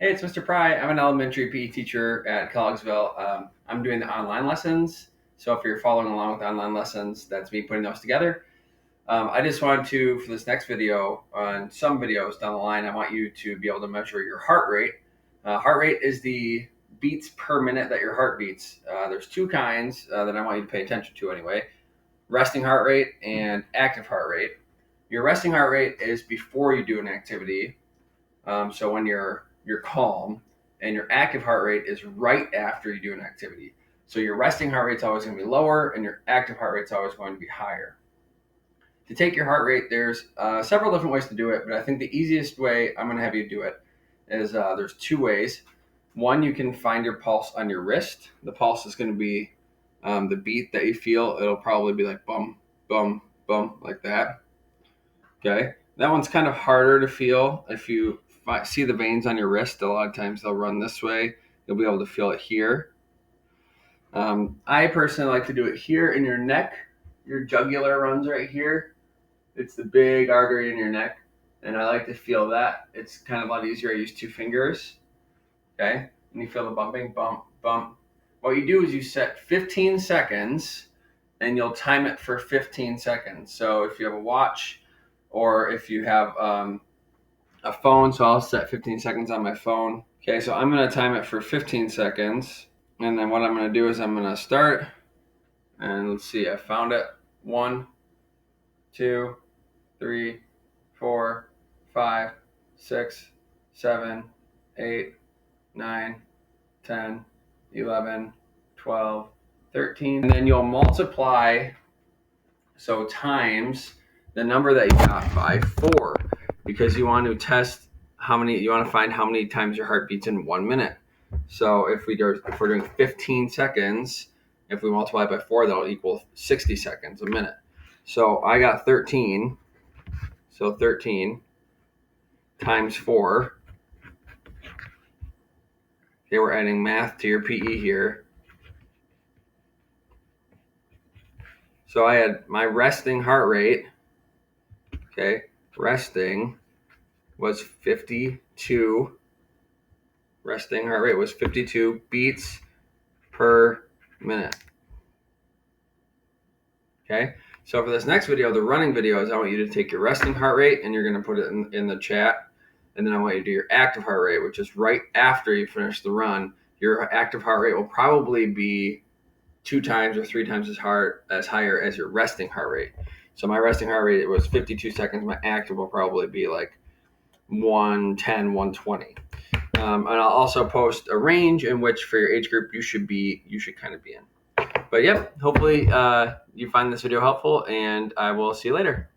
Hey, it's Mr. Pry. I'm an elementary PE teacher at Kellogg'sville. I'm doing the online lessons. So if you're following along with online lessons, that's me putting those together. I just wanted to, for this next video, on some videos down the line, I want you to be able to measure your heart rate. Heart rate is the beats per minute that your heart beats. There's two kinds that I want you to pay attention to anyway: resting heart rate and active heart rate. Your resting heart rate is before you do an activity. So when you're calm, and your active heart rate is right after you do an activity. So your resting heart rate's always going to be lower, and your active heart rate's always going to be higher. To take your heart rate, there's several different ways to do it, but I think the easiest way I'm going to have you do it is there's two ways. One, you can find your pulse on your wrist. The pulse is going to be the beat that you feel. It'll probably be like bum, bum, bum, like that. Okay. That one's kind of harder to feel. If you see the veins on your wrist, a lot of times they'll run this way. You'll be able to feel it here. I personally like to do it here in your neck. Your jugular runs right here. It's the big artery in your neck, and I like to feel that. It's kind of a lot easier. I use two fingers. Okay. And you feel the bumping, bump, bump. What you do is you set 15 seconds, and you'll time it for 15 seconds. So if you have a watch, or if you have a phone, so I'll set 15 seconds on my phone. Okay, so I'm going to time it for 15 seconds. And then what I'm going to do is I'm going to start. And let's see, I found it. 1, 2, 3, 4, 5, 6, 7, 8, 9, 10, 11, 12, 13. And then you'll multiply, so times the number that you got by 4, because you want to test you want to find how many times your heart beats in 1 minute. So if we're doing 15 seconds, if we multiply by 4, that'll equal 60 seconds a minute. So I got 13. So 13 times 4. Okay, we're adding math to your PE here. So I had my resting heart rate. Okay, resting was 52. Resting heart rate was 52 beats per minute. Okay, so for this next video, the running videos, I want you to take your resting heart rate and you're going to put it in the chat. And then I want you to do your active heart rate, which is right after you finish the run. Your active heart rate will probably be 2 times or 3 times as higher as your resting heart rate. So my resting heart rate was 52 seconds. My active will probably be like 110, 120. And I'll also post a range in which for your age group you should kind of be in. But yep, hopefully you find this video helpful, and I will see you later.